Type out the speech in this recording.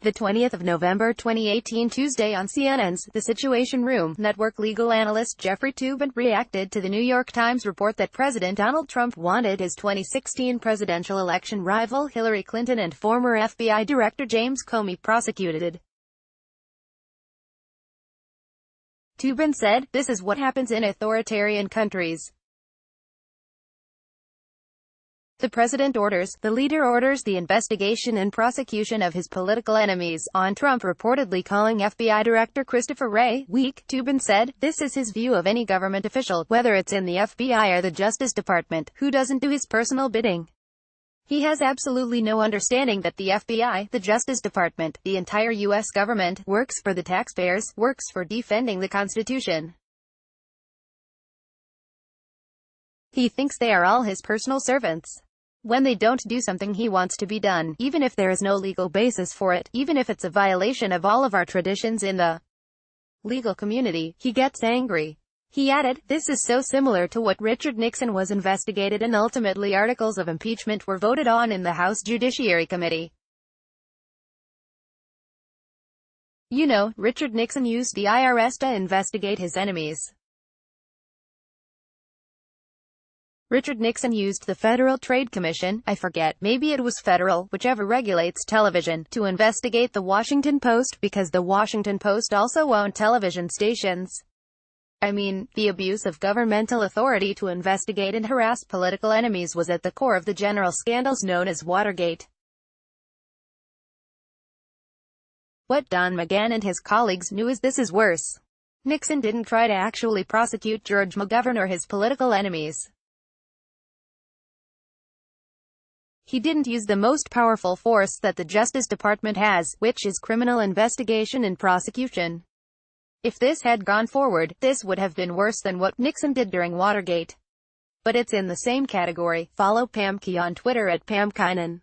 The 20th of November 2018, Tuesday, on CNN's The Situation Room network, legal analyst Jeffrey Toobin reacted to the New York Times report that President Donald Trump wanted his 2016 presidential election rival Hillary Clinton and former FBI Director James Comey prosecuted. Toobin said, "This is what happens in authoritarian countries. The president orders, the leader orders the investigation and prosecution of his political enemies." On Trump reportedly calling FBI Director Christopher Wray weak, Toobin said, "This is his view of any government official, whether it's in the FBI or the Justice Department, who doesn't do his personal bidding. He has absolutely no understanding that the FBI, the Justice Department, the entire U.S. government, works for the taxpayers, works for defending the Constitution. He thinks they are all his personal servants. When they don't do something he wants to be done, even if there is no legal basis for it, even if it's a violation of all of our traditions in the legal community, he gets angry." He added, "This is so similar to what Richard Nixon was investigated and ultimately articles of impeachment were voted on in the House Judiciary Committee. You know, Richard Nixon used the IRS to investigate his enemies. Richard Nixon used the Federal Trade Commission, I forget, maybe it was federal, whichever regulates television, to investigate the Washington Post, because the Washington Post also owned television stations. I mean, the abuse of governmental authority to investigate and harass political enemies was at the core of the general scandals known as Watergate. What Don McGahn and his colleagues knew is this is worse. Nixon didn't try to actually prosecute George McGovern or his political enemies. He didn't use the most powerful force that the Justice Department has, which is criminal investigation and prosecution. If this had gone forward, this would have been worse than what Nixon did during Watergate. But it's in the same category." Follow Pam Key on Twitter at PamKinen.